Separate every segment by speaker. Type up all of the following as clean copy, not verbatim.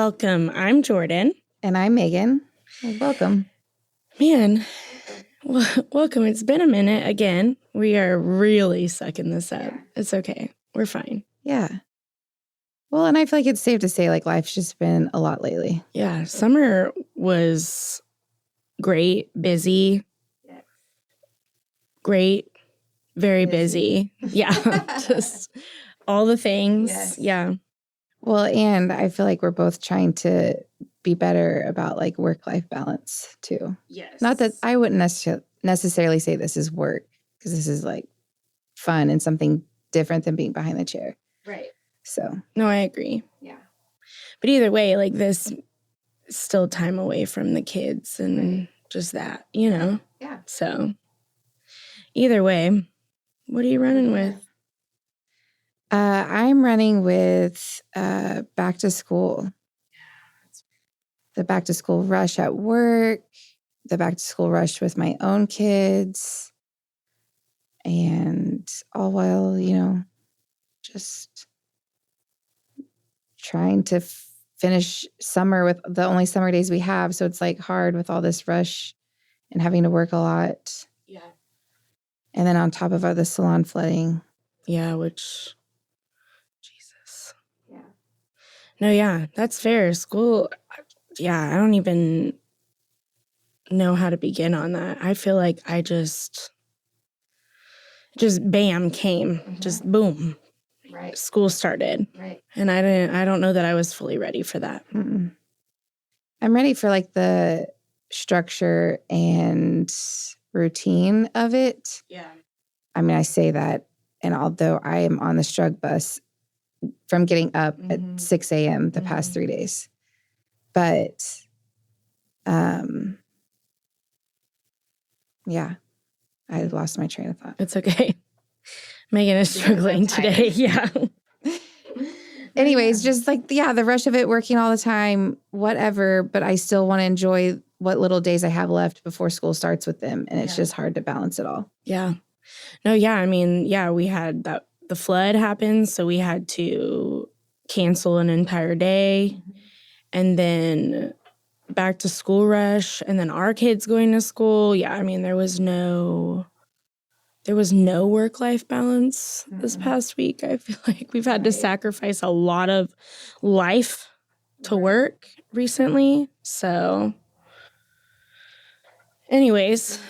Speaker 1: Welcome. I'm Jordan.
Speaker 2: And I'm Meagan. Welcome.
Speaker 1: Man, welcome. It's been a minute again. We are really sucking this up. Yeah. It's okay. We're fine.
Speaker 2: Yeah. Well, and I feel like it's safe to say, like, life's just been a lot lately.
Speaker 1: Yeah. Summer was great, busy. Yes. Great, very busy. Yeah. Just all the things. Yes. Yeah.
Speaker 2: Well, and I feel like we're both trying to be better about like work-life balance too.
Speaker 1: Yes.
Speaker 2: Not that I wouldn't necessarily say this is work, because this is like fun and something different than being behind the chair.
Speaker 1: Right.
Speaker 2: So.
Speaker 1: No, I agree.
Speaker 2: Yeah.
Speaker 1: But either way, like this is still time away from the kids and just that, you know?
Speaker 2: Yeah.
Speaker 1: So either way, what are you running with?
Speaker 2: I'm running with back to school. The back to school rush at work, the back to school rush with my own kids, and all while, just trying to finish summer with the only summer days we have. So it's like hard with all this rush and having to work a lot.
Speaker 1: Yeah.
Speaker 2: And then on top of the salon flooding.
Speaker 1: Yeah, which... No, yeah, that's fair. School, yeah, I don't even know how to begin on that. I feel like I just bam, came, just boom.
Speaker 2: Right.
Speaker 1: School started.
Speaker 2: Right.
Speaker 1: And I don't know that I was fully ready for that.
Speaker 2: Mm-mm. I'm ready for like the structure and routine of it.
Speaker 1: Yeah. I
Speaker 2: mean, I say that, and although I am on the struggle bus from getting up at 6 a.m. the past 3 days. But, yeah, I lost my train of thought.
Speaker 1: It's okay. Meagan is struggling today. Yeah.
Speaker 2: Anyways, just like, yeah, the rush of it, working all the time, whatever, but I still want to enjoy what little days I have left before school starts with them. And it's just hard to balance it all.
Speaker 1: Yeah. No, yeah. I mean, yeah, we had the flood happened, so we had to cancel an entire day, and then back to school rush, and then our kids going to school. Yeah, I mean, there was no work-life balance this past week. I feel like we've had to sacrifice a lot of life to work recently. So anyways,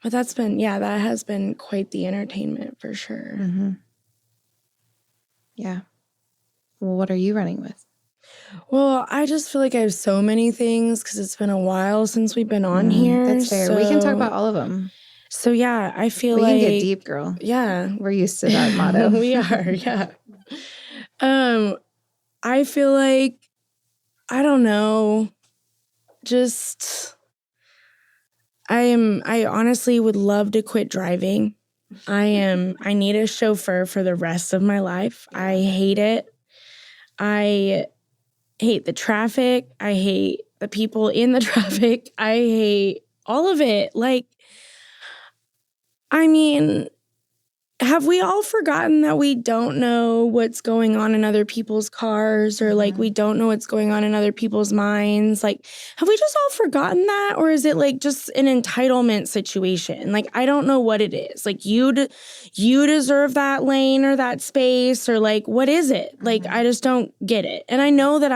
Speaker 1: but that has been quite the entertainment for sure.
Speaker 2: Mm-hmm. Yeah. Well, what are you running with?
Speaker 1: Well, I just feel like I have so many things because it's been a while since we've been on here.
Speaker 2: That's fair. We can talk about all of them.
Speaker 1: So, yeah, I feel
Speaker 2: we
Speaker 1: like...
Speaker 2: We can get deep, girl.
Speaker 1: Yeah.
Speaker 2: We're used to that motto.
Speaker 1: We are, yeah. I feel like, I don't know, just... I honestly would love to quit driving. I need a chauffeur for the rest of my life. I hate it. I hate the traffic. I hate the people in the traffic. I hate all of it. Like, I mean, have we all forgotten that we don't know what's going on in other people's cars, or like we don't know what's going on in other people's minds? Like, have we just all forgotten that? Or is it like just an entitlement situation? Like, I don't know what it is. Like, you deserve that lane or that space, or like, what is it? Like, I just don't get it. And I know that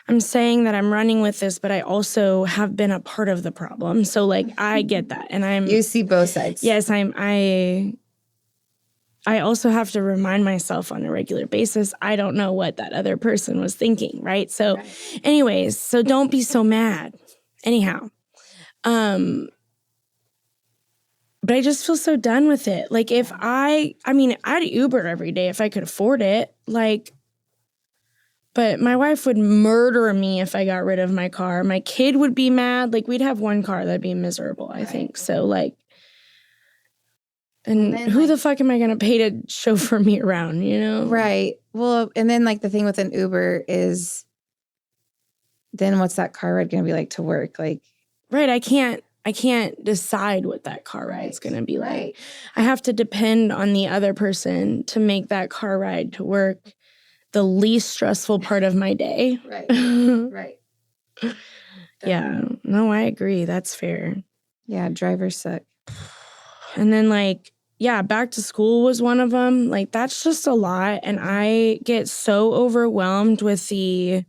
Speaker 1: I'm saying that I'm running with this, but I also have been a part of the problem. So, like, I get that. And
Speaker 2: You see both sides.
Speaker 1: Yes, I also have to remind myself on a regular basis, I don't know what that other person was thinking, right? So, anyways, so don't be so mad. Anyhow. But I just feel so done with it. Like, if I'd Uber every day if I could afford it. Like, but my wife would murder me if I got rid of my car. My kid would be mad. Like, we'd have one car that'd be miserable, I think. So, like, and who the fuck am I going to pay to chauffeur me around, you know?
Speaker 2: Right. Well, and then, like, the thing with an Uber is then what's that car ride going to be like to work? Like,
Speaker 1: right. I can't decide what that car ride's going to be like. I have to depend on the other person to make that car ride to work the least stressful part of my day.
Speaker 2: Right. Right.
Speaker 1: Yeah. No, I agree. That's fair.
Speaker 2: Yeah, drivers suck.
Speaker 1: And then like, yeah, back to school was one of them. Like, that's just a lot. And I get so overwhelmed with the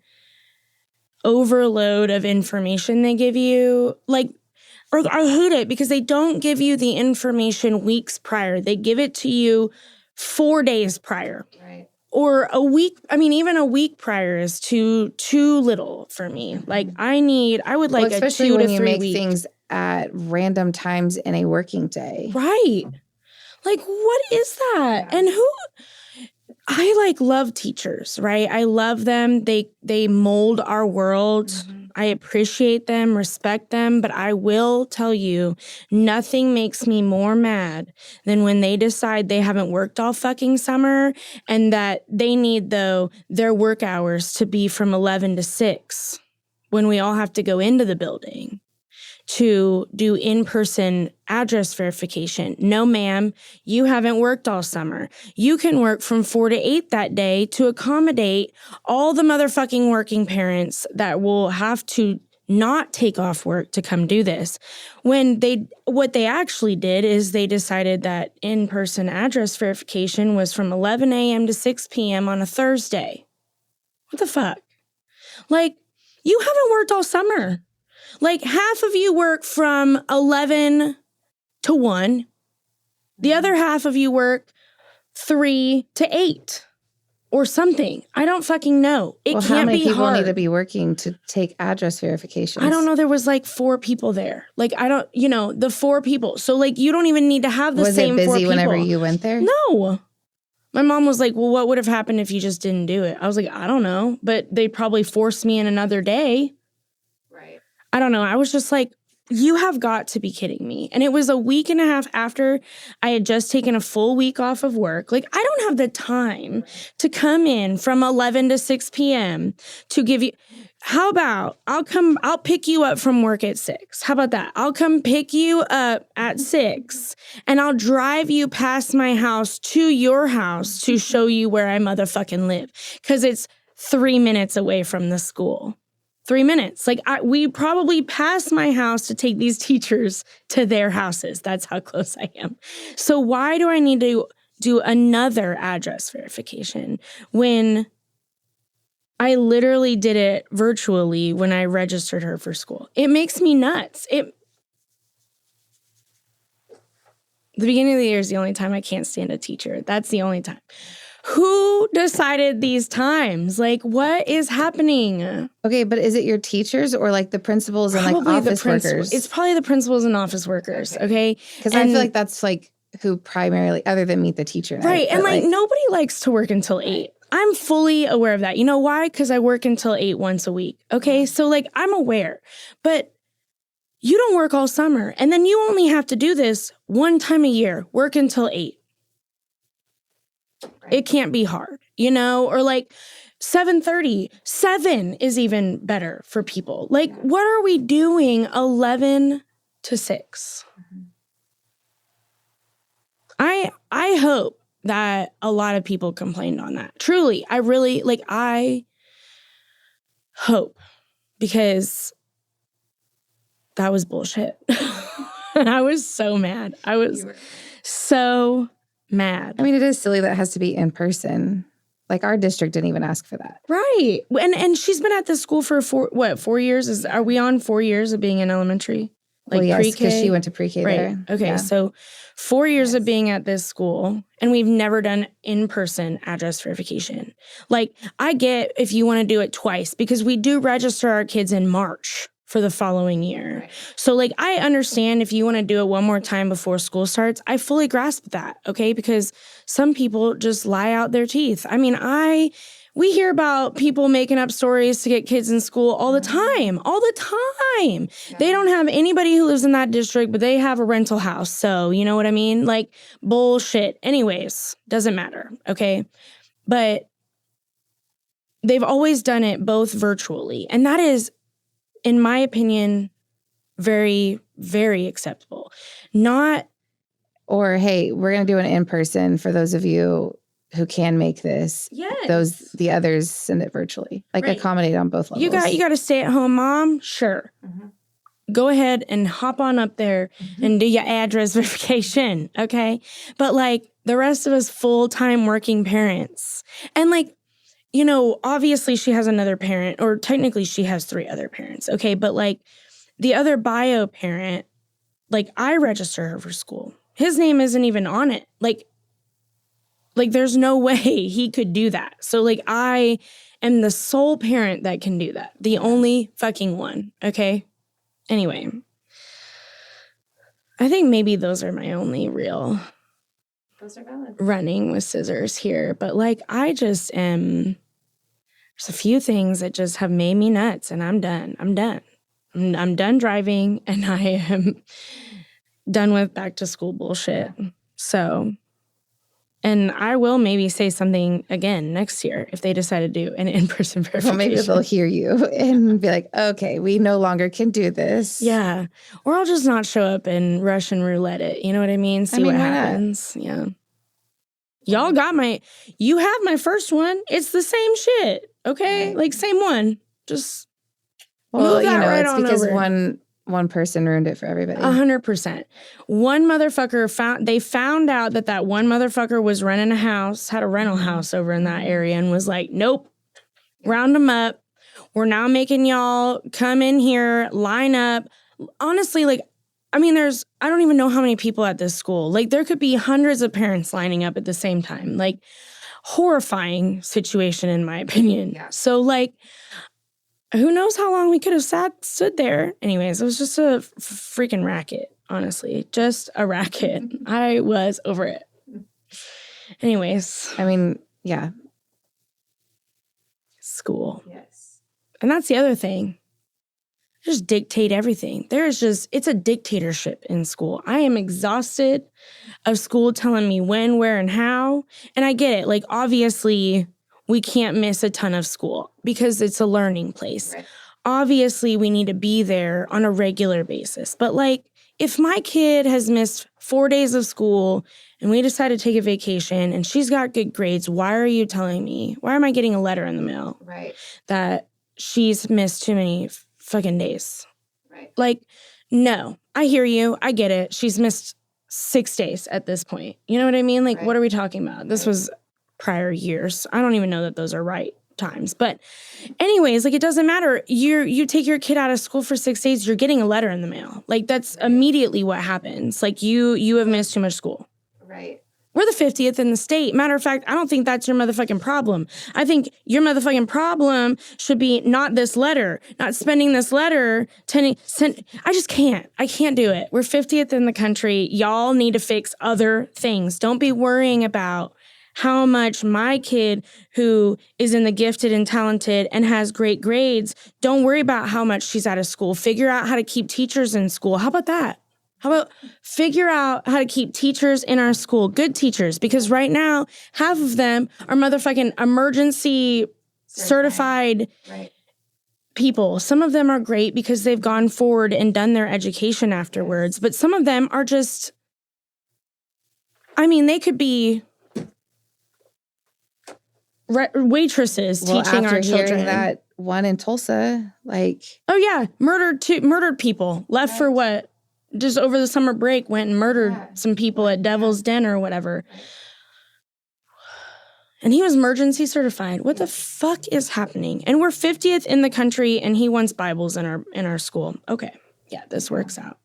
Speaker 1: overload of information they give you. Like, or I hate it because they don't give you the information weeks prior. They give it to you 4 days prior.
Speaker 2: Right.
Speaker 1: Or a week. I mean, even a week prior is too little for me. Like, I would like a 2 to 3
Speaker 2: when you make
Speaker 1: week.
Speaker 2: things at random times in a working day.
Speaker 1: Right. Like, what is that?
Speaker 2: Yeah.
Speaker 1: And I like love teachers, right? I love them. They mold our world. I appreciate them, respect them, but I will tell you, nothing makes me more mad than when they decide they haven't worked all fucking summer and that they need, though, their work hours to be from 11 to 6 when we all have to go into the building to do in-person address verification. No, ma'am, you haven't worked all summer. You can work from 4 to 8 that day to accommodate all the motherfucking working parents that will have to not take off work to come do this. What they actually did is they decided that in-person address verification was from 11 a.m. to 6 p.m. on a Thursday. What the fuck? Like, you haven't worked all summer. Like, half of you work from 11 to 1. The other half of you work 3 to 8 or something. I don't fucking know. It can't be hard.
Speaker 2: How many people need to be working to take address verifications?
Speaker 1: I don't know. There was like 4 people there. Like, the 4 people. So, like, you don't even need to have the same 4 people.
Speaker 2: Was it busy whenever you went there?
Speaker 1: No. My mom was like, well, what would have happened if you just didn't do it? I was like, I don't know. But they probably forced me in another day. I don't know. I was just like, you have got to be kidding me. And it was a week and a half after I had just taken a full week off of work. Like, I don't have the time to come in from 11 to 6 p.m. to give you. How about I'll pick you up from work at 6. How about that? I'll come pick you up at 6 and I'll drive you past my house to your house to show you where I motherfucking live. Because it's 3 minutes away from the school. 3 minutes. Like, we probably pass my house to take these teachers to their houses. That's how close I am. So why do I need to do another address verification when I literally did it virtually when I registered her for school? It makes me nuts. The beginning of the year is the only time I can't stand a teacher. That's the only time. Who decided these times? Like, what is happening?
Speaker 2: Okay, but is it your teachers or like the principals and like office workers?
Speaker 1: It's probably the principals and office workers, okay?
Speaker 2: Because I feel like that's like who primarily, other than meet the teacher.
Speaker 1: Right, and like nobody likes to work until 8. I'm fully aware of that. You know why? Because I work until 8 once a week, okay? So like, I'm aware. But you don't work all summer. And then you only have to do this one time a year, work until 8. It can't be hard, or like 7:30. 7 is even better for people. Like, what are we doing 11 to 6? I hope that a lot of people complained on that. Truly, I hope, because that was bullshit. And I was so mad. I was so mad.
Speaker 2: I mean, it is silly that it has to be in person. Like, our district didn't even ask for that.
Speaker 1: Right. And she's been at this school for 4 years? Are we on 4 years of being in elementary? Like,
Speaker 2: yes,
Speaker 1: pre-K?
Speaker 2: because she went to pre-K
Speaker 1: right.
Speaker 2: there.
Speaker 1: Okay, yeah. So 4 years of being at this school, and we've never done in-person address verification. Like, I get if you want to do it twice, because we do register our kids in March for the following year. Right. So, like, I understand if you want to do it one more time before school starts. I fully grasp that, okay? Because some people just lie out their teeth. I mean, we hear about people making up stories to get kids in school all the time. Yeah. They don't have anybody who lives in that district, but they have a rental house. So, you know what I mean? Like, bullshit. Anyways, doesn't matter, okay? But they've always done it both virtually. And that is, in my opinion, very, very acceptable. Not...
Speaker 2: Or, hey, we're going to do an in-person for those of you who can make this.
Speaker 1: Yes.
Speaker 2: The others send it virtually. Like
Speaker 1: Right.
Speaker 2: accommodate on both levels.
Speaker 1: You got a stay-at-home mom? Sure. Go ahead and hop on up there and do your address verification, okay? But like the rest of us full-time working parents. And like, you know, obviously she has another parent, or technically she has 3 other parents, okay? But like the other bio parent, like I register her for school. His name isn't even on it. Like there's no way he could do that. So like I am the sole parent that can do that. The only fucking one, okay? Anyway, I think maybe those are my only real
Speaker 2: Those are valid.
Speaker 1: running with scissors here. But like, I just am, there's a few things that just have made me nuts, and I'm done. I'm done driving, and I am done with back to school bullshit. So, and I will maybe say something again next year if they decide to do an in-person verification.
Speaker 2: Well, maybe they'll hear you and be like, okay, we no longer can do this.
Speaker 1: Yeah. Or I'll just not show up and Russian roulette it. You know what I mean? See what
Speaker 2: why not?
Speaker 1: happens. Yeah. Y'all you have my first one. It's the same shit. Okay?
Speaker 2: Right.
Speaker 1: Like same one. Just
Speaker 2: Well,
Speaker 1: move that right
Speaker 2: it's
Speaker 1: on
Speaker 2: because
Speaker 1: over.
Speaker 2: one person ruined it for everybody.
Speaker 1: 100%. One motherfucker they found out that one motherfucker was renting a house, had a rental house over in that area, and was like, nope, round them up. We're now making y'all come in here, line up. Honestly, like, I mean, I don't even know how many people at this school. Like, there could be hundreds of parents lining up at the same time. Like, horrifying situation, in my opinion.
Speaker 2: Yeah.
Speaker 1: So, like, who knows how long we could have stood there. Anyways, it was just a freaking racket, honestly. Just a racket. I was over it. Anyways.
Speaker 2: I mean, yeah.
Speaker 1: School.
Speaker 2: Yes.
Speaker 1: And that's the other thing. Just dictate everything. It's a dictatorship in school. I am exhausted of school telling me when, where, and how. And I get it. Like, obviously, we can't miss a ton of school because it's a learning place.
Speaker 2: Right.
Speaker 1: Obviously, we need to be there on a regular basis. But like, if my kid has missed 4 days of school and we decide to take a vacation and she's got good grades, why are you telling me? Why am I getting a letter in the mail that she's missed too many fucking days?
Speaker 2: Right.
Speaker 1: Like, no, I hear you. I get it. She's missed 6 days at this point. You know what I mean? Like, what are we talking about? This was prior years. I don't even know that those are right times. But anyways, like, it doesn't matter. You take your kid out of school for 6 days, you're getting a letter in the mail. Like, that's immediately what happens. Like, you have missed too much school.
Speaker 2: Right.
Speaker 1: We're the 50th in the state. Matter of fact, I don't think that's your motherfucking problem. I think your motherfucking problem should be not this letter, not spending this letter. I just can't. I can't do it. We're 50th in the country. Y'all need to fix other things. Don't be worrying about how much my kid, who is in the gifted and talented and has great grades, don't worry about how much she's out of school. Figure out how to keep teachers in school. How about that? How about figure out how to keep teachers in our school, good teachers? Because right now, half of them are motherfucking emergency certified people. Some of them are great because they've gone forward and done their education afterwards. But some of them are just, I mean, they could be waitresses teaching our children.
Speaker 2: Hearing that one in Tulsa, like,
Speaker 1: oh yeah, murdered people, left for what? Just over the summer break, went and murdered some people at Devil's Den or whatever. And he was emergency certified. What the fuck is happening? And we're 50th in the country, and he wants Bibles in our school. Okay, yeah, this works out.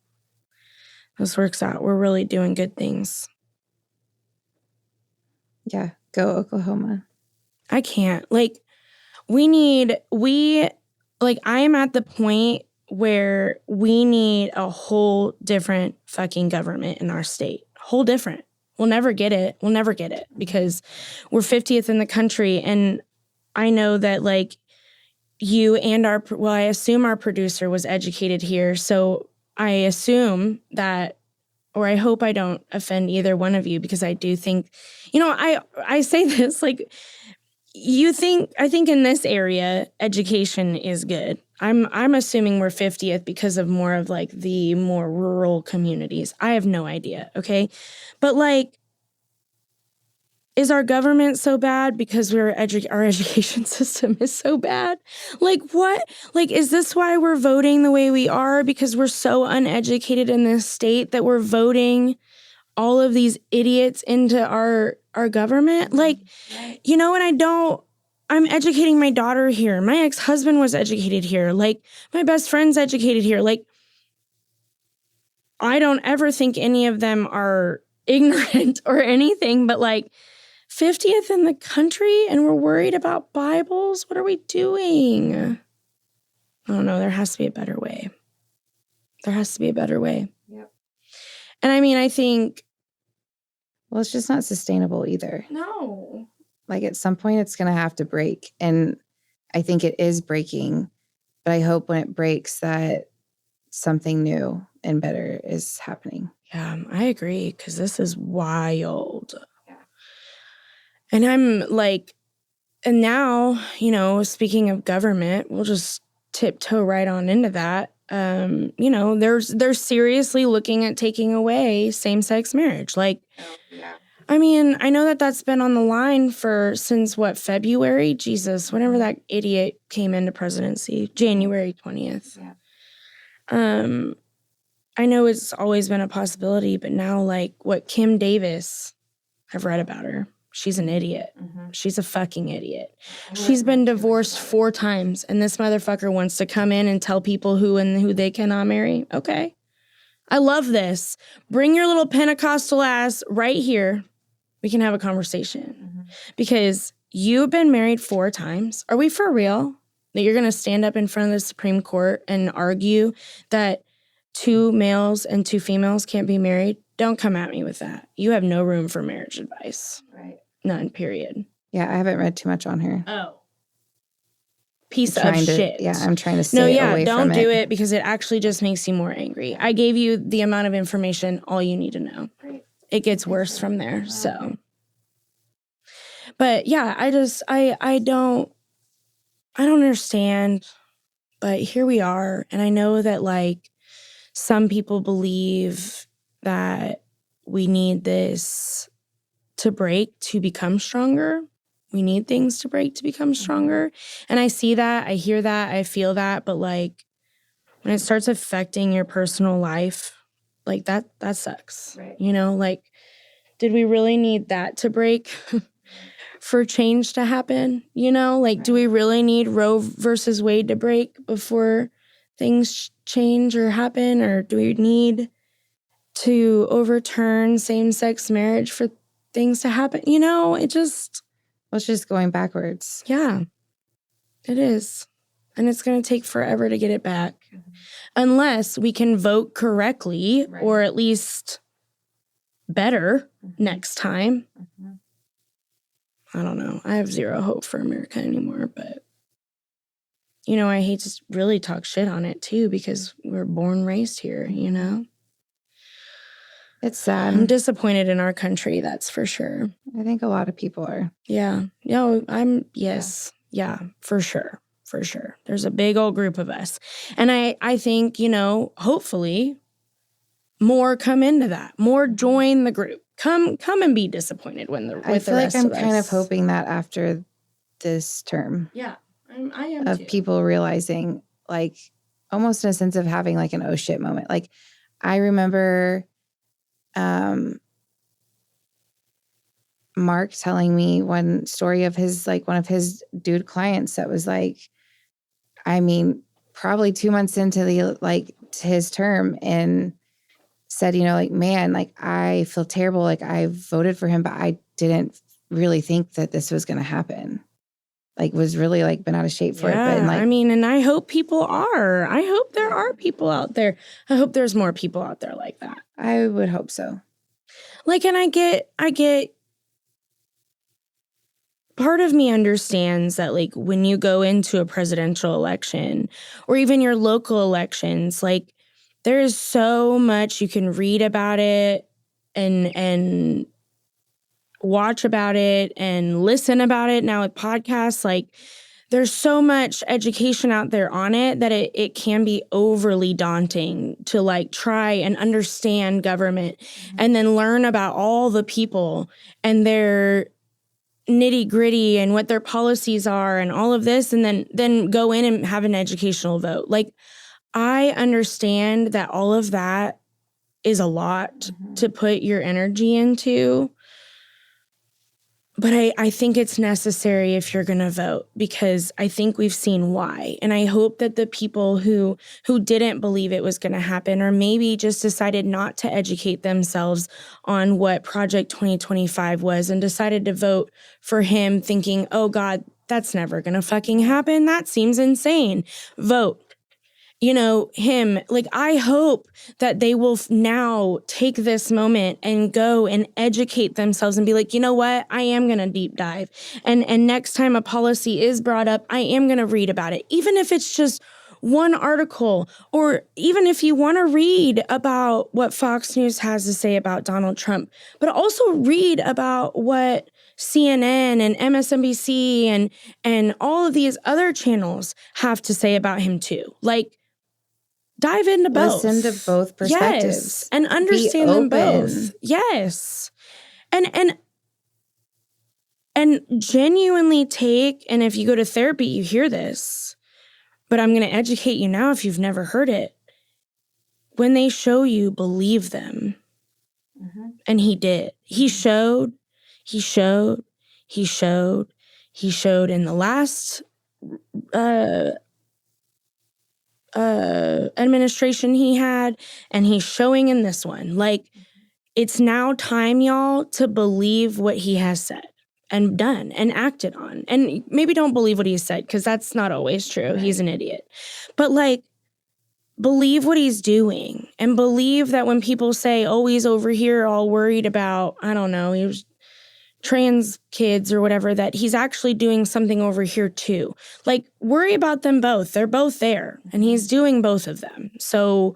Speaker 1: This works out. We're really doing good things.
Speaker 2: Yeah, go Oklahoma.
Speaker 1: I can't. Like, I am at the point where we need a whole different fucking government in our state. Whole different. We'll never get it. Because we're 50th in the country. And I know that, like, you and I assume our producer was educated here. So I assume that, or I hope I don't offend either one of you, because I do think, I say this, like, I think in this area, education is good. I'm assuming we're 50th because of more of, like, the more rural communities. I have no idea, okay? But, like, Is our government so bad because our education system is so bad? Like, what? Like, is this why we're voting the way we are? Because we're so uneducated in this state that we're voting all of these idiots into our government? Like, you know, and I'm educating my daughter here. My ex-husband was educated here. Like, my best friend's educated here. Like, I don't ever think any of them are ignorant or anything, but like, 50th in the country and we're worried about Bibles? What are we doing? I don't know. There has to be a better way. There has to be a better way.
Speaker 2: Yep.
Speaker 1: And I mean, I think...
Speaker 2: Well, it's just not sustainable either.
Speaker 1: No.
Speaker 2: Like at some point it's going to have to break. And I think it is breaking. But I hope when it breaks that something new and better is happening.
Speaker 1: Yeah, I agree. Because this is wild. And I'm like, and now, you know, speaking of government, we'll just tiptoe right on into that. You know, they're seriously looking at taking away same-sex marriage. Like, I mean, I know that that's been on the line since what, February? Jesus, whenever that idiot came into presidency, January 20th. Yeah. I know it's always been a possibility, but now, like, what Kim Davis, I've read about her. She's an idiot. Mm-hmm. She's a fucking idiot. She's been divorced 4 times, and this motherfucker wants to come in and tell people who they cannot marry. Okay. I love this. Bring your little Pentecostal ass right here. We can have a conversation. Mm-hmm. Because you've been married 4 times. Are we for real? That you're going to stand up in front of the Supreme Court and argue that 2 males and 2 females can't be married? Don't come at me with that. You have no room for marriage advice. Right. None, period.
Speaker 2: Yeah, I haven't read too much on her.
Speaker 1: Oh. Piece of shit.
Speaker 2: Yeah, I'm trying to stay away from it.
Speaker 1: No, don't do it because it actually just makes you more angry. I gave you the amount of information, all you need to know. Right. It gets worse from there, so. But yeah, I don't understand, but here we are. And I know that like some people believe that we need this to break to become stronger. We need things to break to become stronger. And I see that, I hear that, I feel that, but like when it starts affecting your personal life, like that sucks. Right. You know, like, did we really need that to break for change to happen? You know, like, right. Do we really need Roe versus Wade to break before things change or happen? Or do we need to overturn same-sex marriage for things to happen? You know, it's just going backwards. Yeah, it is. And it's going to take forever to get it back. Mm-hmm. Unless we can vote correctly, right. Or at least better next time. Mm-hmm. I don't know. I have zero hope for America anymore, but you know, I hate to really talk shit on it too because we're born, raised here, you know? It's sad. I'm disappointed in our country, that's for sure.
Speaker 2: I think a lot of people are.
Speaker 1: Yeah. Yes. Yeah, for sure. For sure. There's a big old group of us. And I think, you know, hopefully more come into that. More join the group. Come and be disappointed with the rest of us. I feel like I'm
Speaker 2: kind of hoping that after this term.
Speaker 1: Yeah, I am
Speaker 2: of
Speaker 1: too.
Speaker 2: People realizing, like, almost in a sense of having like an oh shit moment. Like, I remember Mark telling me one story of his, like, one of his dude clients that was like, I mean, probably 2 months into to his term, and said, you know, like, man, like, I feel terrible. Like, I voted for him, but I didn't really think that this was going to happen. Like, was really like been out of shape for it. But like,
Speaker 1: I mean, and I hope people are. I hope there are people out there. I hope there's more people out there like that.
Speaker 2: I would hope so.
Speaker 1: Like, and I get part of me understands that, like, when you go into a presidential election or even your local elections, like, there is so much you can read about it and watch about it and listen about it now with podcasts. Like, there's so much education out there on it that it can be overly daunting to, like, try and understand government and then learn about all the people and their nitty gritty and what their policies are and all of this, and then go in and have an educational vote. Like, I understand that all of that is a lot to put your energy into, but I think it's necessary if you're going to vote, because I think we've seen why. And I hope that the people who didn't believe it was going to happen, or maybe just decided not to educate themselves on what Project 2025 was and decided to vote for him thinking, oh God, that's never going to fucking happen. That seems insane. Vote. You know, him, like, I hope that they will now take this moment and go and educate themselves and be like, you know what, I am going to deep dive. And next time a policy is brought up, I am going to read about it. Even if it's just one article, or even if you want to read about what Fox News has to say about Donald Trump, but also read about what CNN and MSNBC and all of these other channels have to say about him too. Like, dive into both.
Speaker 2: Listen to both perspectives.
Speaker 1: Yes, and understand them both. Yes. And genuinely take, and if you go to therapy, you hear this, but I'm going to educate you now if you've never heard it. When they show you, believe them. Mm-hmm. And he did. He showed in the last administration he had, and he's showing in this one. Like, it's now time, y'all, to believe what he has said and done and acted on. And maybe don't believe what he said, because that's not always true. Right. He's an idiot. But like, believe what he's doing, and believe that when people say, oh, he's over here all worried about, I don't know, he was trans kids or whatever, that he's actually doing something over here too. Like, worry about them both. They're both there, and he's doing both of them. So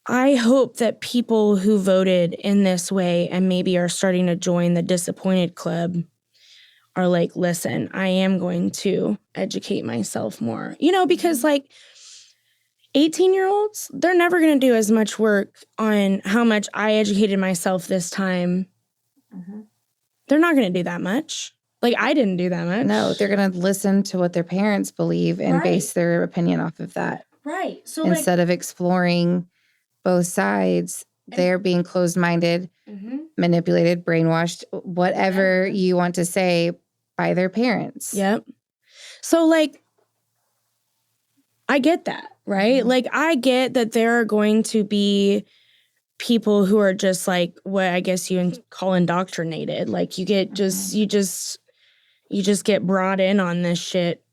Speaker 1: I hope that people who voted in this way and maybe are starting to join the disappointed club are like, listen, I am going to educate myself more. You know, because like 18-year-olds, they're never going to do as much work on how much I educated myself this time. Mm-hmm. They're not going to do that much. Like, I didn't do that much.
Speaker 2: No, they're going to listen to what their parents believe and base their opinion off of that.
Speaker 1: Right. So
Speaker 2: instead of exploring both sides, they're being closed-minded, manipulated, brainwashed, whatever you want to say, by their parents.
Speaker 1: Yep. So, like, I get that, right? Like, I get that there are going to be people who are just like what I guess you call indoctrinated. Like, you get just, you just get brought in on this shit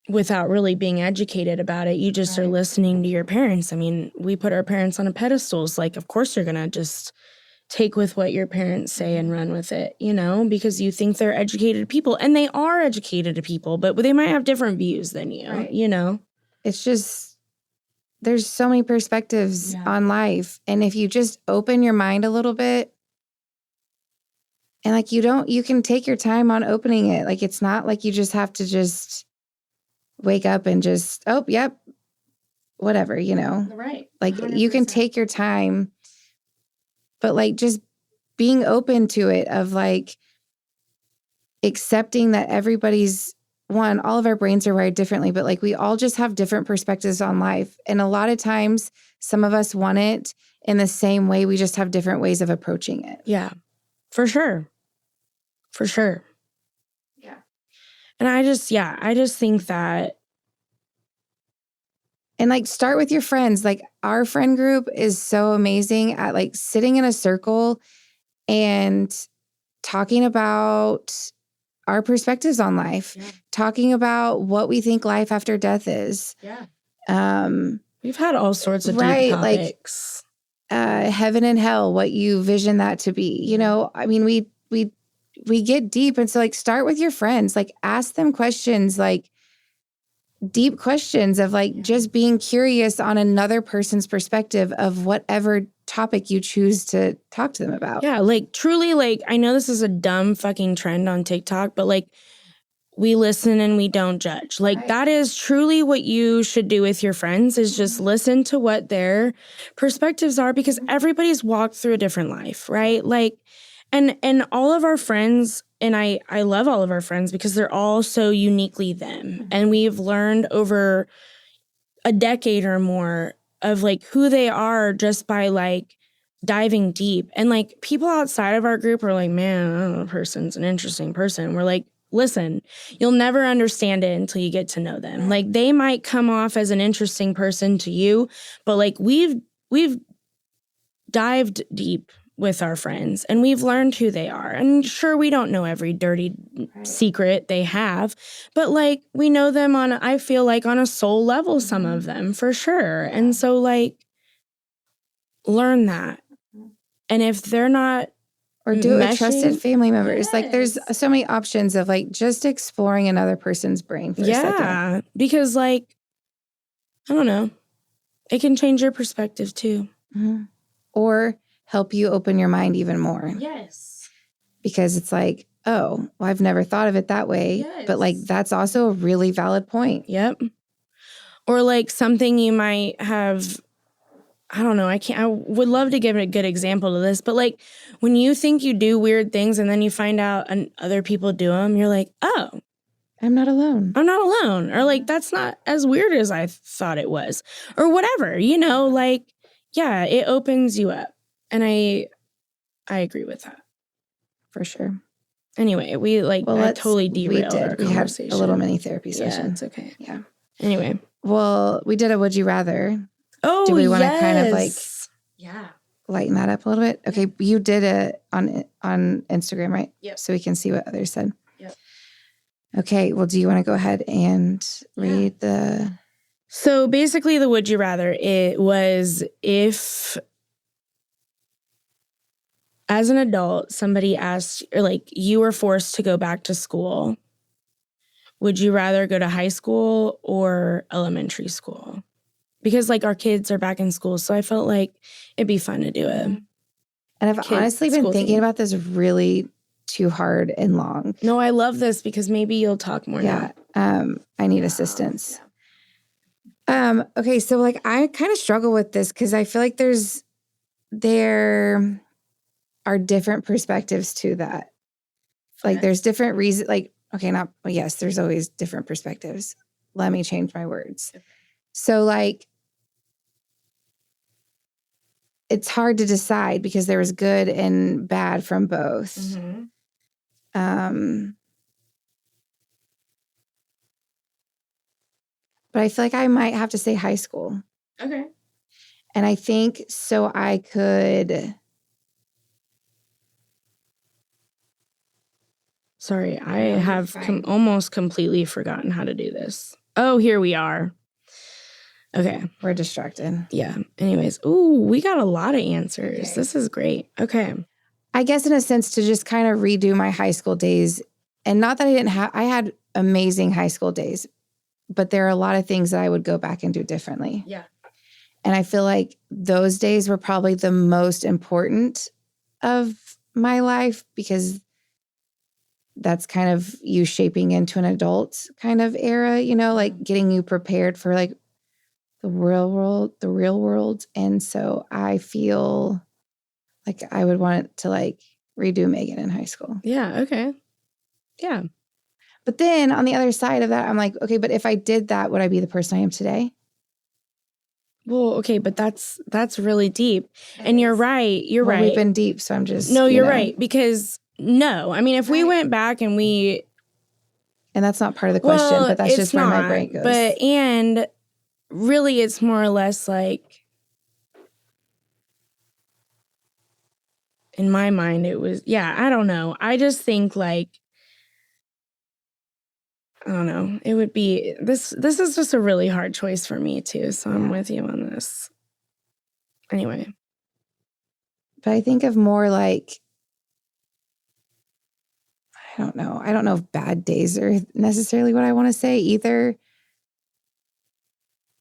Speaker 1: without really being educated about it. You just are listening to your parents. I mean, we put our parents on a pedestal. Like, of course you're going to just take with what your parents say and run with it, you know, because you think they're educated people, and they are educated people, but they might have different views than you, you know?
Speaker 2: It's just, there's so many perspectives on life. And if you just open your mind a little bit, and like, you can take your time on opening it. Like, it's not like you just have to just wake up and just, oh, yep, whatever, you know?
Speaker 1: Right.
Speaker 2: Like, 100%. You can take your time, but like, just being open to it, of like accepting that everybody's, all of our brains are wired differently, but like, we all just have different perspectives on life. And a lot of times, some of us want it in the same way. We just have different ways of approaching it.
Speaker 1: Yeah, for sure. For sure. Yeah. And I just think that.
Speaker 2: And like, start with your friends. Like, our friend group is so amazing at like sitting in a circle and talking about our perspectives on life, talking about what we think life after death is.
Speaker 1: Yeah. We've had all sorts of deep topics.
Speaker 2: Like, heaven and hell, what you vision that to be. You know, I mean, we get deep. And so like, start with your friends, like ask them questions, like deep questions of like just being curious on another person's perspective of whatever topic you choose to talk to them about.
Speaker 1: Yeah, like truly, like, I know this is a dumb fucking trend on TikTok, but like, we listen and we don't judge. Like, that is truly what you should do with your friends, is just listen to what their perspectives are, because everybody's walked through a different life, right? Like, And all of our friends, and I love all of our friends because they're all so uniquely them. And we've learned over a decade or more of like who they are just by like diving deep. And like people outside of our group are like, man, I don't know, person's an interesting person. We're like, listen, you'll never understand it until you get to know them. Like they might come off as an interesting person to you, but like we've dived deep with our friends and we've learned who they are. And sure, we don't know every dirty secret they have, but like we know them on, I feel like on a soul level, some of them for sure. And so like learn that. And if they're not,
Speaker 2: or do it with trusted
Speaker 1: meshing-
Speaker 2: family members.
Speaker 1: Yes.
Speaker 2: Like there's so many options of like just exploring another person's brain for a second.
Speaker 1: yeah, because like, I don't know, it can change your perspective too.
Speaker 2: Mhm. Or help you open your mind even more.
Speaker 1: Yes.
Speaker 2: Because it's like, oh, well, I've never thought of it that way. But like, that's also a really valid point.
Speaker 1: Yep. Or like something you might have, I don't know, I would love to give a good example to this, but like when you think you do weird things and then you find out other people do them, you're like, oh,
Speaker 2: I'm not alone.
Speaker 1: I'm not alone. Or like, that's not as weird as I thought it was. Or whatever, you know, like, yeah, it opens you up. And I agree with that.
Speaker 2: For sure.
Speaker 1: Anyway, we like, I totally derailed our
Speaker 2: We had
Speaker 1: conversation.
Speaker 2: a little mini therapy
Speaker 1: Yeah,
Speaker 2: session.
Speaker 1: it's okay.
Speaker 2: Yeah.
Speaker 1: Anyway.
Speaker 2: Well, we did a would you rather.
Speaker 1: Oh,
Speaker 2: do we want to kind of like lighten that up a little bit? Okay, you did it on Instagram, right?
Speaker 1: Yep.
Speaker 2: So we can see what others said.
Speaker 1: Yep.
Speaker 2: Okay, well, do you want to go ahead and read the...
Speaker 1: So basically the would you rather, it was if as an adult, somebody asked, or like you were forced to go back to school, would you rather go to high school or elementary school? Because like our kids are back in school, so I felt like it'd be fun to do it.
Speaker 2: And I've honestly been thinking about this really too hard and long.
Speaker 1: No, I love this because maybe you'll talk more now.
Speaker 2: I need assistance. Okay, so like I kind of struggle with this because I feel like there are different perspectives to that. Like there's different reasons, like, okay, yes, there's always different perspectives. Let me change my words. Okay. So like, it's hard to decide because there was good and bad from both. Mm-hmm. But I feel like I might have to say high school.
Speaker 1: Okay.
Speaker 2: And I think so I could...
Speaker 1: Sorry, I have almost completely forgotten how to do this. Oh, here we are. Okay.
Speaker 2: We're distracted.
Speaker 1: Yeah. Anyways. Ooh, we got a lot of answers. Okay. This is great. Okay.
Speaker 2: I guess in a sense to just kind of redo my high school days. And not that I had amazing high school days, but there are a lot of things that I would go back and do differently.
Speaker 1: Yeah.
Speaker 2: And I feel like those days were probably the most important of my life because that's kind of you shaping into an adult kind of era, you know, like getting you prepared for like the real world. And so I feel like I would want to like redo Meagan in high school.
Speaker 1: Yeah. Okay. Yeah.
Speaker 2: But then on the other side of that, I'm like, okay, but if I did that, would I be the person I am today?
Speaker 1: Well, okay, but that's really deep. And you're right. You're right.
Speaker 2: We've been deep, so I'm just...
Speaker 1: No, you're right. Because no, I mean, if we went back and we...
Speaker 2: And that's not part of the question, but that's just where my brain goes.
Speaker 1: But, and really it's more or less like, in my mind, it was, I don't know. I just think like, I don't know. It would be, this is just a really hard choice for me too. So I'm with you on this. Anyway.
Speaker 2: But I think of more like, I don't know. I don't know if bad days are necessarily what I want to say either.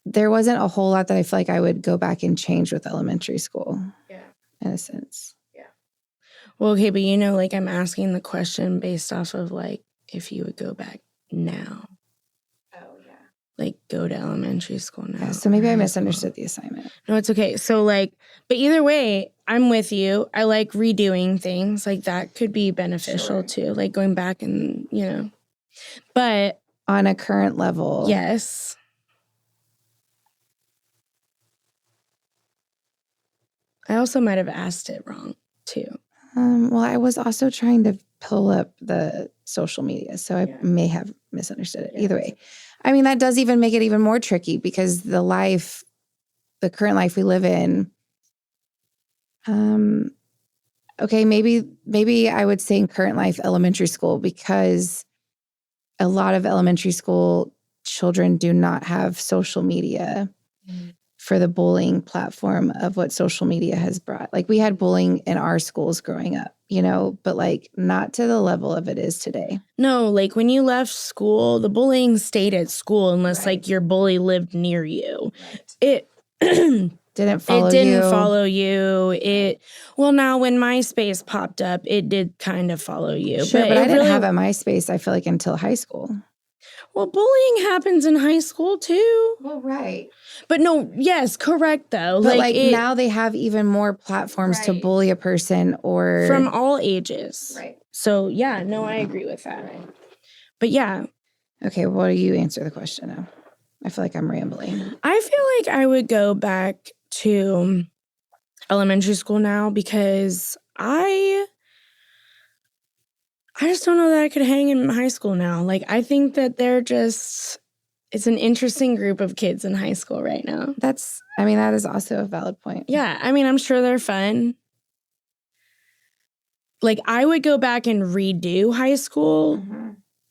Speaker 2: There wasn't a whole lot that I feel like I would go back and change with elementary school. Yeah. In a sense.
Speaker 1: Yeah. Well, okay, but you know, like I'm asking the question based off of like, if you would go back now.
Speaker 2: Oh, yeah.
Speaker 1: like go to elementary school now.
Speaker 2: Yeah, so maybe
Speaker 1: or
Speaker 2: I
Speaker 1: high
Speaker 2: misunderstood
Speaker 1: school.
Speaker 2: the assignment.
Speaker 1: No, it's okay. So like, but either way, I'm with you. I like redoing things. Like that could be beneficial too. Like going back and, you know. But
Speaker 2: on a current level.
Speaker 1: Yes. I also might have asked it wrong too.
Speaker 2: Well, I was also trying to pull up the social media, so I may have misunderstood it. Either way. I mean, that does even make it even more tricky because the current life we live in, okay, maybe I would say in current life, elementary school, because a lot of elementary school children do not have social media for the bullying platform of what social media has brought. Like we had bullying in our schools growing up, you know, but like not to the level of it is today.
Speaker 1: No, like when you left school, the bullying stayed at school unless like your bully lived near you. It
Speaker 2: didn't follow
Speaker 1: you. Well, now when MySpace popped up, it did kind of follow you.
Speaker 2: Sure, but I didn't have a MySpace, I feel like, until high school.
Speaker 1: Well, bullying happens in high school too.
Speaker 2: Well, right.
Speaker 1: But no, yes, correct though.
Speaker 2: But like now they have even more platforms to bully a person or
Speaker 1: from all ages.
Speaker 2: Right.
Speaker 1: So yeah, no, I agree with that. But yeah.
Speaker 2: Okay, well, you answer the question now. I feel like I'm rambling.
Speaker 1: I feel like I would go back to elementary school now because I just don't know that I could hang in high school now. Like, I think that it's an interesting group of kids in high school right now.
Speaker 2: That is also a valid point.
Speaker 1: Yeah, I mean, I'm sure they're fun. Like, I would go back and redo high school,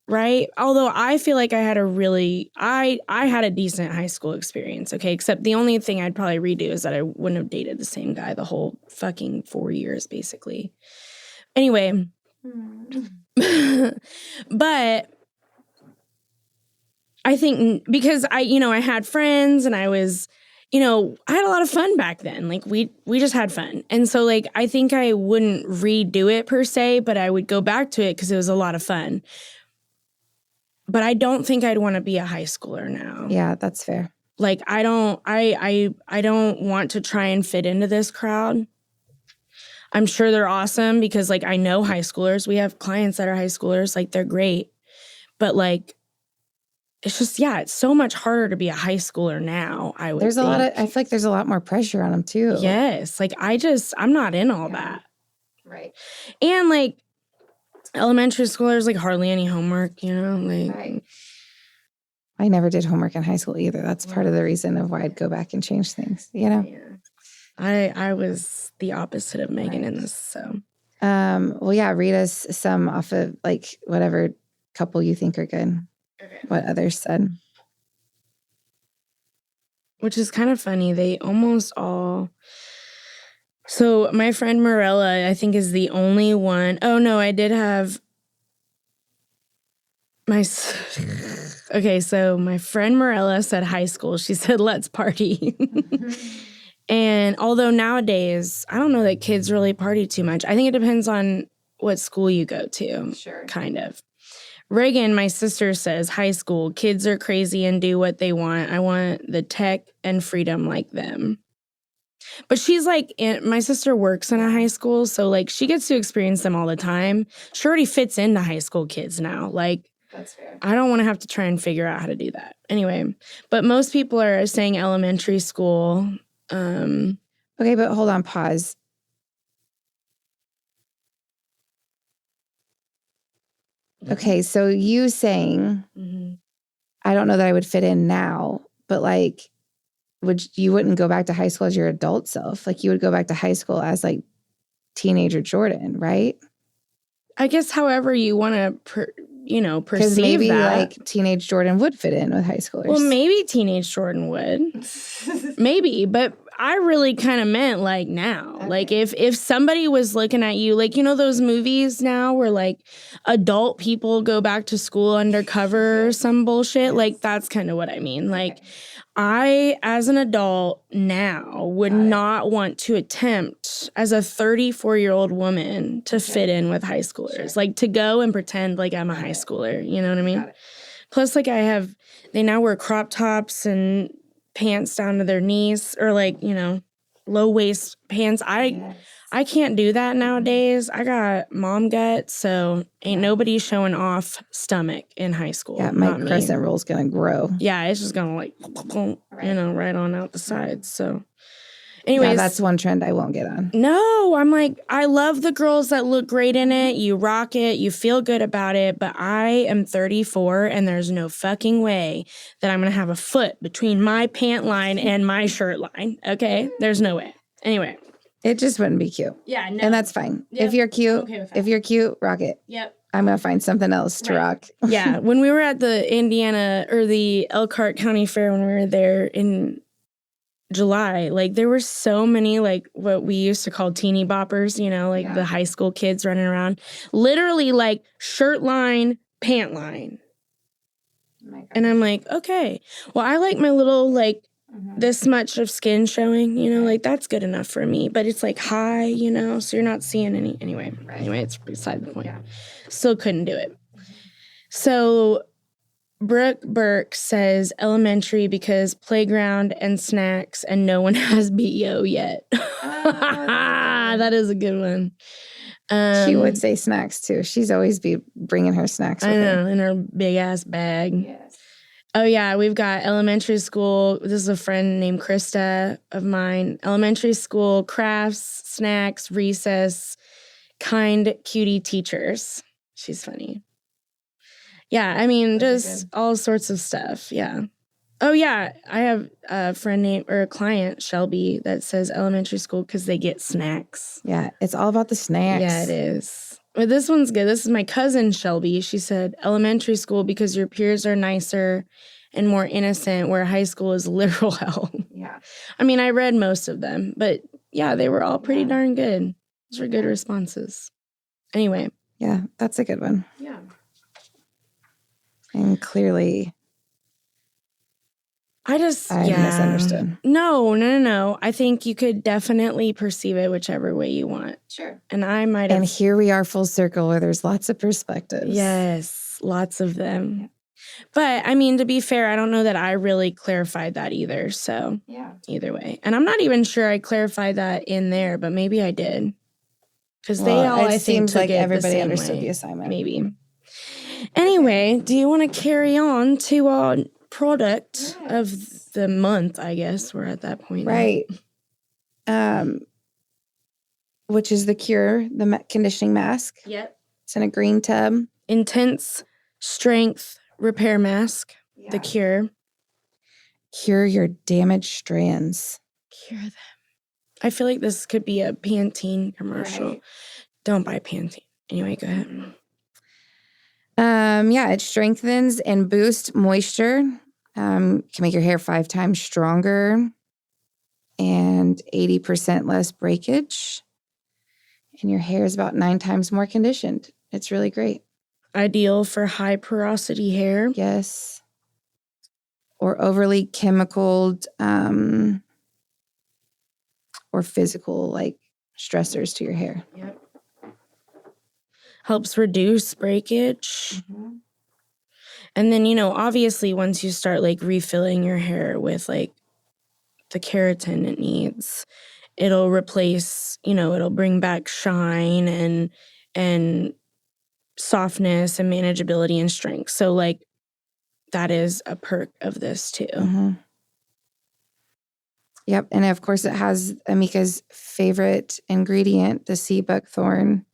Speaker 1: right? Although I feel like I had I had a decent high school experience, okay? Except the only thing I'd probably redo is that I wouldn't have dated the same guy the whole fucking 4 years, basically. Anyway... But I think because I had friends and I was, I had a lot of fun back then. Like we just had fun. And so like, I think I wouldn't redo it per se, but I would go back to it because it was a lot of fun. But I don't think I'd want to be a high schooler now.
Speaker 2: Yeah, that's fair.
Speaker 1: Like I don't want to try and fit into this crowd. I'm sure they're awesome because, like, I know high schoolers. We have clients that are high schoolers. Like, they're great. But, like, it's just, it's so much harder to be a high schooler now, I would think.
Speaker 2: I feel like there's a lot more pressure on them, too.
Speaker 1: Yes. Like, I'm not in all that.
Speaker 2: Right.
Speaker 1: And, like, elementary schoolers, like, hardly any homework, like.
Speaker 2: Right. I never did homework in high school either. That's part of the reason of why I'd go back and change things, Yeah.
Speaker 1: I was the opposite of Meagan in this, so.
Speaker 2: Well, yeah, read us some off of, like, whatever couple you think are good. Okay. What others said.
Speaker 1: Which is kind of funny. They almost all... So my friend Morella, I think, is the only one... Oh, no, I did have... Okay, so my friend Morella said high school. She said, let's party. And although nowadays, I don't know that kids really party too much. I think it depends on what school you go to. Sure. Kind of. Reagan, my sister, says high school, kids are crazy and do what they want. I want the tech and freedom like them. But she's like, my sister works in a high school, so like she gets to experience them all the time. She already fits into high school kids now. Like, that's fair. I don't want to have to try and figure out how to do that. Anyway, but most people are saying elementary school.
Speaker 2: Okay, but hold on, pause. Okay, so you saying, I don't know that I would fit in now, but like, you wouldn't go back to high school as your adult self. Like you would go back to high school as like teenager Jordan, right?
Speaker 1: I guess however you want to, perceive
Speaker 2: because maybe
Speaker 1: that.
Speaker 2: Like teenage Jordan would fit in with high schoolers.
Speaker 1: Well, maybe teenage Jordan would. Maybe, but I really kind of meant like now. Okay. Like if somebody was looking at you, like, those movies now where like adult people go back to school undercover or some bullshit, like that's kind of what I mean. Like I, as an adult now, would not want to attempt as a 34-year-old woman to fit in with high schoolers. Sure. Like to go and pretend like I'm a high schooler. You know what I mean? Plus, like they now wear crop tops and pants down to their knees, or like, low waist pants. I can't do that nowadays. I got mom gut, so ain't nobody showing off stomach in high school.
Speaker 2: Yeah, my
Speaker 1: not me.
Speaker 2: crescent roll's going to grow.
Speaker 1: Yeah, it's just going to like, right on out the sides. So anyways.
Speaker 2: Yeah, that's one trend I won't get on.
Speaker 1: No, I'm like, I love the girls that look great in it. You rock it. You feel good about it. But I am 34 and there's no fucking way that I'm going to have a foot between my pant line and my shirt line. Okay? There's no way. Anyway.
Speaker 2: It just wouldn't be cute.
Speaker 1: Yeah, no.
Speaker 2: And that's fine.
Speaker 1: Yep.
Speaker 2: If you're cute,
Speaker 1: Okay with that.
Speaker 2: if you're cute, rock it.
Speaker 1: Yep.
Speaker 2: I'm going to find something else to rock.
Speaker 1: Yeah. When we were at the the Elkhart County Fair, when we were there in July, like there were so many like what we used to call teeny boppers, the high school kids running around, literally like shirt line, pant line. Oh, and I'm like, okay, well, I like my little like this much of skin showing, like that's good enough for me. But it's like high, so you're not seeing any. Anyway, it's beside the point. Still couldn't do it. So Brooke Burke says elementary because playground and snacks and no one has BO yet. That is a good one.
Speaker 2: She would say snacks too. She's always be bringing her snacks with her.
Speaker 1: In her big ass bag.
Speaker 2: Yes.
Speaker 1: Oh yeah, we've got elementary school. This is a friend named Krista of mine. Elementary school crafts, snacks, recess, kind cutie teachers. She's funny. Yeah, I mean, just all sorts of stuff. Yeah. Oh, yeah. I have a client, Shelby, that says elementary school because they get snacks.
Speaker 2: Yeah, it's all about the snacks.
Speaker 1: Yeah, it is. But this one's good. This is my cousin, Shelby. She said elementary school because your peers are nicer and more innocent, where high school is literal hell.
Speaker 2: Yeah.
Speaker 1: I mean, I read most of them, but yeah, they were all pretty darn good. Those were good responses. Anyway.
Speaker 2: Yeah, that's a good one.
Speaker 1: Yeah.
Speaker 2: And clearly, I misunderstood.
Speaker 1: No. I think you could definitely perceive it whichever way you want.
Speaker 2: Sure.
Speaker 1: And I might have.
Speaker 2: And here we are full circle where there's lots of perspectives.
Speaker 1: Yes, lots of them. Yeah. But I mean, to be fair, I don't know that I really clarified that either. So either way. And I'm not even sure I clarified that in there, but maybe I did. Because I think, took
Speaker 2: like
Speaker 1: it
Speaker 2: everybody
Speaker 1: the same
Speaker 2: understood
Speaker 1: way.
Speaker 2: The assignment.
Speaker 1: Maybe. Anyway, do you want to carry on to our product of the month? I guess we're at that point.
Speaker 2: Right. Which is the Kure, the conditioning mask.
Speaker 1: Yep.
Speaker 2: It's in a green tub.
Speaker 1: Intense strength repair mask. Yeah. The Kure.
Speaker 2: Cure your damaged strands.
Speaker 1: Cure them. I feel like this could be a Pantene commercial. Right. Don't buy Pantene. Anyway, go ahead.
Speaker 2: It strengthens and boosts moisture. Can make your hair 5 times stronger and 80% less breakage. And your hair is about 9 times more conditioned. It's really great.
Speaker 1: Ideal for high porosity hair.
Speaker 2: Yes. Or overly chemicaled or physical like stressors to your hair.
Speaker 1: Yep. Helps reduce breakage. Mm-hmm. And then, obviously once you start like refilling your hair with like the keratin it needs, it'll replace, it'll bring back shine and softness and manageability and strength. So like that is a perk of this too.
Speaker 2: Mm-hmm. Yep. And of course it has Amika's favorite ingredient, the sea buckthorn,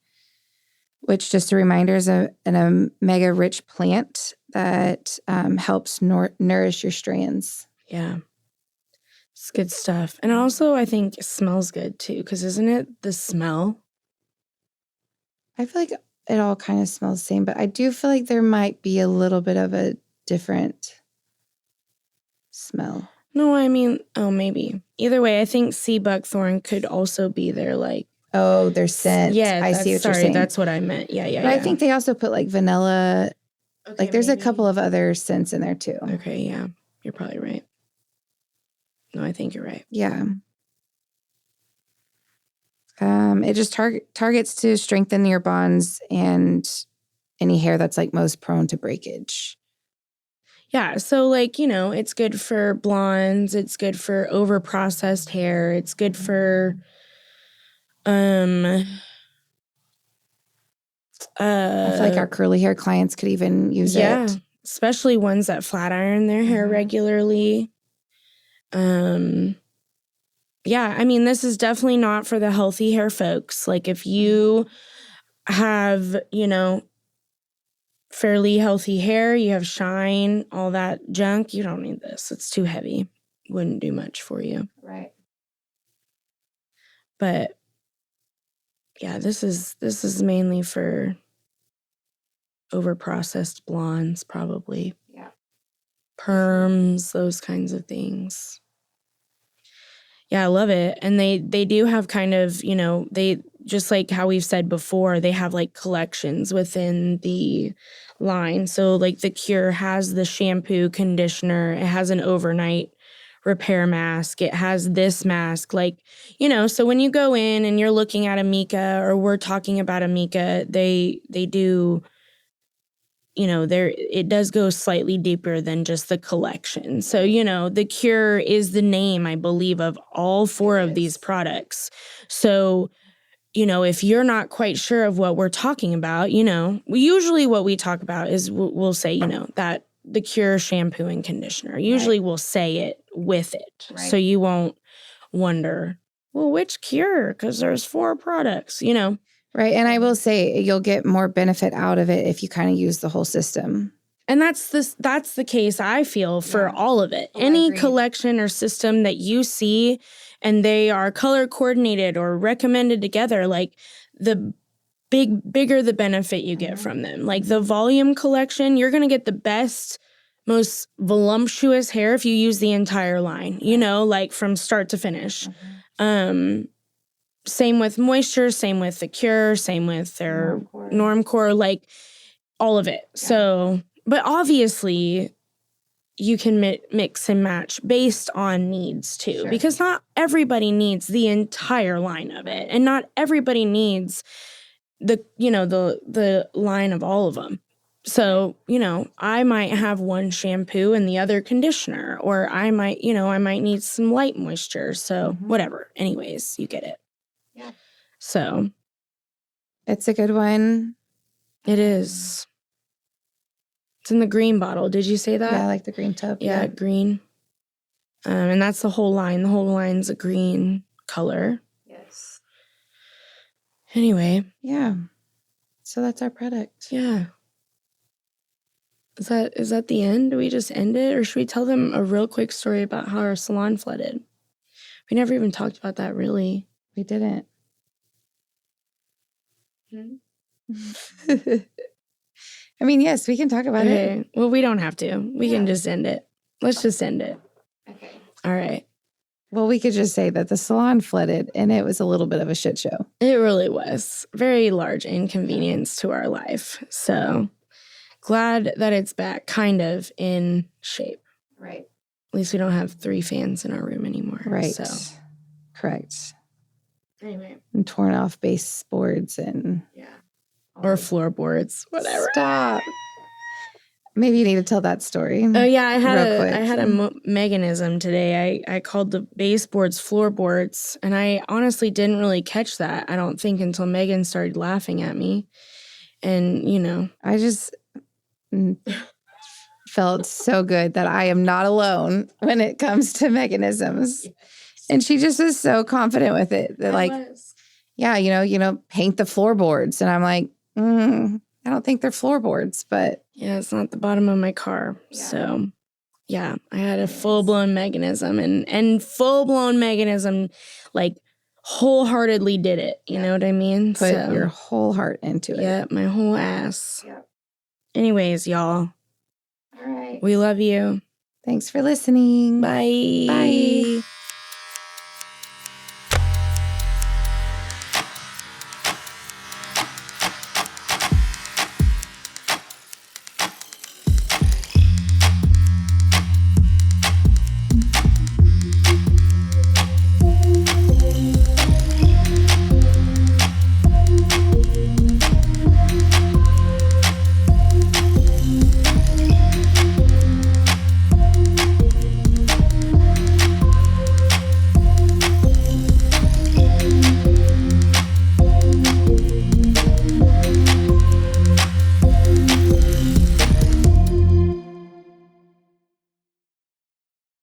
Speaker 2: which, just a reminder, is an omega-rich plant that helps nourish your strands.
Speaker 1: Yeah. It's good stuff. And also, I think it smells good, too, because isn't it the smell?
Speaker 2: I feel like it all kind of smells the same, but I do feel like there might be a little bit of a different smell.
Speaker 1: No, I mean, maybe. Either way, I think sea buckthorn could also be their, like,
Speaker 2: their scent.
Speaker 1: Yeah,
Speaker 2: I see what you're saying.
Speaker 1: That's what I meant. Yeah.
Speaker 2: But I think they also put like vanilla. Okay, like there's maybe a couple of other scents in there too.
Speaker 1: Okay, yeah. You're probably right. No, I think you're right.
Speaker 2: Yeah. It just targets to strengthen your bonds and any hair that's like most prone to breakage.
Speaker 1: Yeah, so like, it's good for blondes, it's good for overprocessed hair, it's good for
Speaker 2: I feel like our curly hair clients could even use it.
Speaker 1: especially ones that flat iron their hair regularly. Yeah, I mean, this is definitely not for the healthy hair folks. Like if you have, fairly healthy hair, you have shine, all that junk, you don't need this. It's too heavy. Wouldn't do much for you.
Speaker 2: Right.
Speaker 1: But yeah, this is mainly for overprocessed blondes, probably.
Speaker 2: Yeah.
Speaker 1: Perms, those kinds of things. Yeah, I love it. And they do have kind of, they just like how we've said before, they have like collections within the line. So like the Kure has the shampoo, conditioner, it has an overnight repair mask, it has this mask, like, so when you go in and you're looking at a Mica or we're talking about a Mica, they do, it does go slightly deeper than just the collection. So, the Kure is the name, I believe, of all four of these products. So, if you're not quite sure of what we're talking about, usually what we talk about is we'll say, that the Kure shampoo and conditioner. Usually we'll say it with it. Right. So you won't wonder, well, which Kure? Because there's 4 products,
Speaker 2: Right. And I will say you'll get more benefit out of it if you kind of use the whole system.
Speaker 1: And that's the case I feel for all of it. Any collection or system that you see and they are color coordinated or recommended together, like the bigger the benefit you get from them. Like the volume collection, you're going to get the best, most voluptuous hair if you use the entire line, like from start to finish. Same with moisture, same with the Kure, same with their Normcore, like all of it. Yeah. So, but obviously you can mix and match based on needs too, because not everybody needs the entire line of it, and not everybody needs the line of all of them. So, I might have one shampoo and the other conditioner, or I might need some light moisture. So whatever. Anyways, you get it. Yeah. So
Speaker 2: it's a good one.
Speaker 1: It is. It's in the green bottle. Did you say that?
Speaker 2: Yeah, I like the green tub.
Speaker 1: Yeah, green. And that's the whole line. The whole line's a green color. Yes. Anyway.
Speaker 2: Yeah. So that's our product.
Speaker 1: Yeah. Is that the end? Do we just end it? Or should we tell them a real quick story about how our salon flooded? We never even talked about that, really.
Speaker 2: We didn't. I mean, yes, we can talk about it.
Speaker 1: Well, we don't have to. We can just end it. Let's just end it. Okay. All right.
Speaker 2: Well, we could just say that the salon flooded and it was a little bit of a shit show.
Speaker 1: It really was. Very large inconvenience to our life. So glad that it's back kind of in shape.
Speaker 2: Right.
Speaker 1: At least we don't have 3 fans in our room anymore.
Speaker 2: Right.
Speaker 1: So.
Speaker 2: Correct.
Speaker 1: Anyway.
Speaker 2: And torn off baseboards and...
Speaker 1: Yeah. Or floorboards, whatever.
Speaker 2: Stop. Maybe you need to tell that story.
Speaker 1: Oh yeah, I had a Meaganism today. I called the baseboards floorboards, and I honestly didn't really catch that. I don't think until Meagan started laughing at me, and
Speaker 2: I just felt so good that I am not alone when it comes to Meaganisms, and she just was so confident with it that yeah, paint the floorboards, and I'm like. I don't think they're floorboards, but...
Speaker 1: Yeah, it's not the bottom of my car. Yeah. So, yeah, I had a full-blown Meaganism, and full-blown Meaganism, like, wholeheartedly did it. You know what I mean?
Speaker 2: Put your whole heart into it.
Speaker 1: Yeah, my whole ass. Yeah. Anyways, y'all. All right. We love you.
Speaker 2: Thanks for listening.
Speaker 1: Bye.
Speaker 2: Bye.